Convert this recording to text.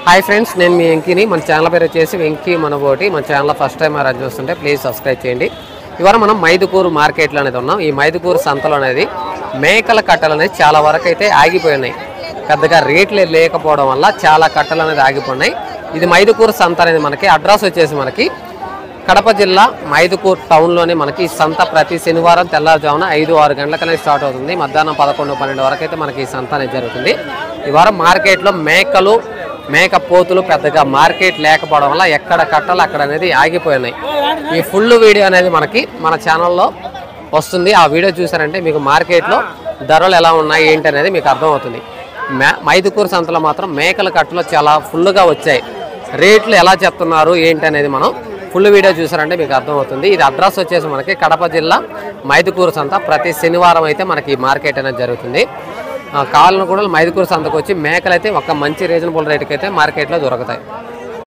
Hi friends, నేను మీ వెంకీని. మన channel పేరు వచ్చేసి వెంకీ మనబోటి. మన ఛానల్ ఫస్ట్ టైం ఎవరైనా చూస్తుంటే ప్లీజ్ సబ్స్క్రైబ్ చేయండి. ఇవాళ మనం మైదుకూరు మార్కెట్లో అనేది ఉన్నాం. ఈ మైదుకూరు సంతలో అనేది మేకల కట్టలు అనేది చాలా వరకు అయితే ఆగిపోయినాయి. పెద్దగా రేట్లు లేకపోవడం వల్ల చాలా కట్టలు అనేది ఆగిపోయినాయి. ఇది మైదుకూరు సంత అనేది మనకి అడ్రస్ వచ్చేసి మనకి కడప జిల్లా మైదుకూరు టౌన్లోనే మనకి ఈ సంత ప్రతి శనివారం తెల్లారుజామున 5-6 గంటలకనే స్టార్ట్ అవుతుంది. మధ్యాహ్నం 11-12 వరకు అయితే మనకి ఈ సంత అనేది జరుగుతుంది. ఈ వారం మార్కెట్లో మేక పోతులు పెద్దగా మార్కెట్ లేకపోవడం వల్ల ఎక్కడ కట్టలు అక్కడ అనేది ఆగిపోయినాయి. ఈ ఫుల్ వీడియో అనేది మనకి మన ఛానల్లో వస్తుంది. ఆ వీడియో చూసారంటే మీకు మార్కెట్లో ధరలు ఎలా ఉన్నాయి ఏంటి అనేది మీకు అర్థమవుతుంది. మైదుకూరు సంతలో మాత్రం మేకల కట్టలు చాలా ఫుల్గా వచ్చాయి. రేట్లు ఎలా చెప్తున్నారు ఏంటి అనేది మనం ఫుల్ వీడియో చూసారంటే మీకు అర్థమవుతుంది. ఇది అడ్రస్ వచ్చేసి మనకి కడప జిల్లా మైదుకూరు సంత ప్రతి శనివారం అయితే మనకి మార్కెట్ అనేది జరుగుతుంది. కావాలని కూడా మైదుకూరు సంతకు వచ్చి మేకలు అయితే ఒక మంచి రీజనబుల్ రేటుకి అయితే మార్కెట్లో దొరుకుతాయి.